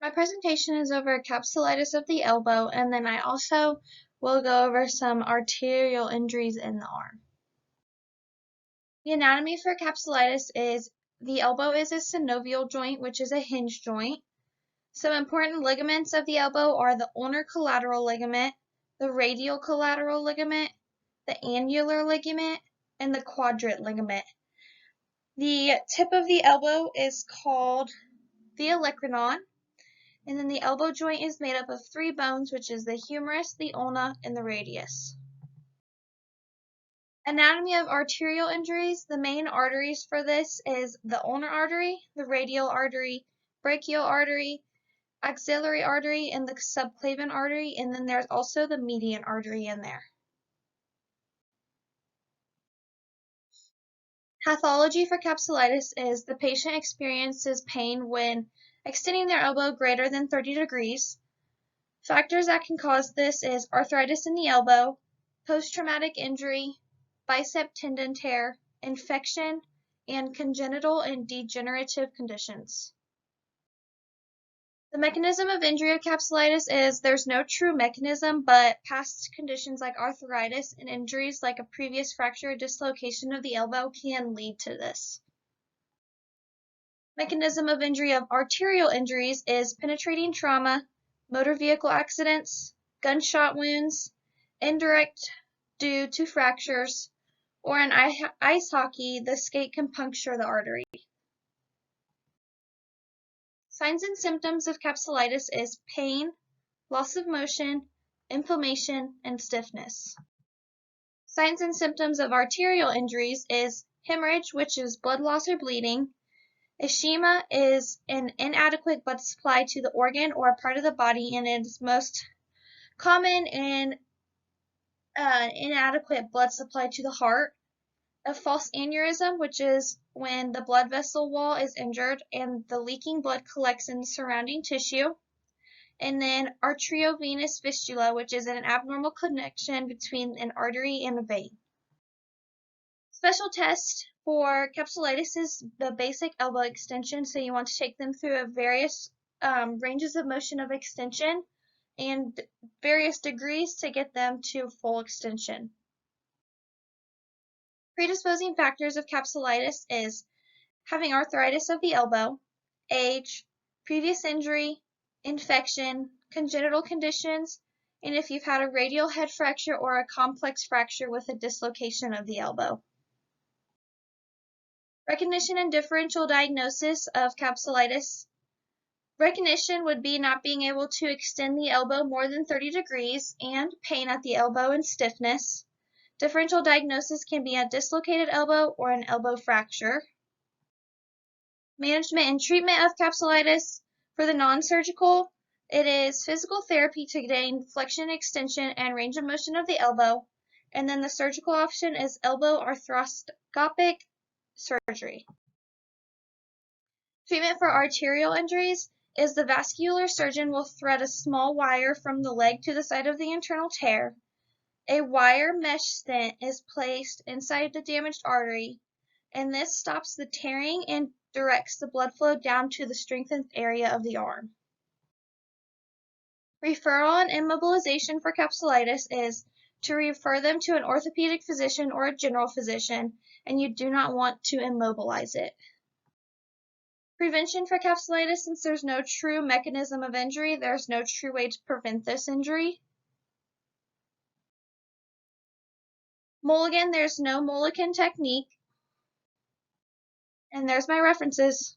My presentation is over capsulitis of the elbow, and then I also will go over some arterial injuries in the arm. The anatomy for capsulitis is the elbow is a synovial joint, which is a hinge joint. Some important ligaments of the elbow are the ulnar collateral ligament, the radial collateral ligament, the annular ligament, and the quadrate ligament. The tip of the elbow is called the olecranon. And then the elbow joint is made up of three bones, which is the humerus, the ulna, and the radius. Anatomy of arterial injuries. The main arteries for this is the ulnar artery, the radial artery, brachial artery, axillary artery, and the subclavian artery, and then there's also the median artery in there. Pathology for capsulitis is the patient experiences pain when extending their elbow greater than 30 degrees. Factors that can cause this is arthritis in the elbow, post-traumatic injury, bicep tendon tear, infection, and congenital and degenerative conditions. The mechanism of injury of capsulitis is there's no true mechanism, but past conditions like arthritis and injuries like a previous fracture or dislocation of the elbow can lead to this. Mechanism of injury of arterial injuries is penetrating trauma, motor vehicle accidents, gunshot wounds, indirect due to fractures, or in ice hockey, the skate can puncture the artery. Signs and symptoms of capsulitis is pain, loss of motion, inflammation, and stiffness. Signs and symptoms of arterial injuries is hemorrhage, which is blood loss or bleeding. Ischemia is an inadequate blood supply to the organ or a part of the body, and it is most common in inadequate blood supply to the heart. A false aneurysm, which is when the blood vessel wall is injured and the leaking blood collects in the surrounding tissue. And then arteriovenous fistula, which is an abnormal connection between an artery and a vein. Special test for capsulitis is the basic elbow extension, so you want to take them through various ranges of motion of extension and various degrees to get them to full extension. Predisposing factors of capsulitis is having arthritis of the elbow, age, previous injury, infection, congenital conditions, and if you've had a radial head fracture or a complex fracture with a dislocation of the elbow. Recognition and differential diagnosis of capsulitis. Recognition would be not being able to extend the elbow more than 30 degrees and pain at the elbow and stiffness. Differential diagnosis can be a dislocated elbow or an elbow fracture. Management and treatment of capsulitis. For the non-surgical, it is physical therapy to gain flexion, extension, and range of motion of the elbow. And then the surgical option is elbow arthroscopic surgery. Treatment for arterial injuries is the vascular surgeon will thread a small wire from the leg to the site of the internal tear. A wire mesh stent is placed inside the damaged artery, and this stops the tearing and directs the blood flow down to the strengthened area of the arm. Referral and immobilization for capsulitis is to refer them to an orthopedic physician or a general physician, and you do not want to immobilize it. Prevention for capsulitis, since there's no true mechanism of injury, there's no true way to prevent this injury. Mulligan, there's no Mulligan technique. And there's my references.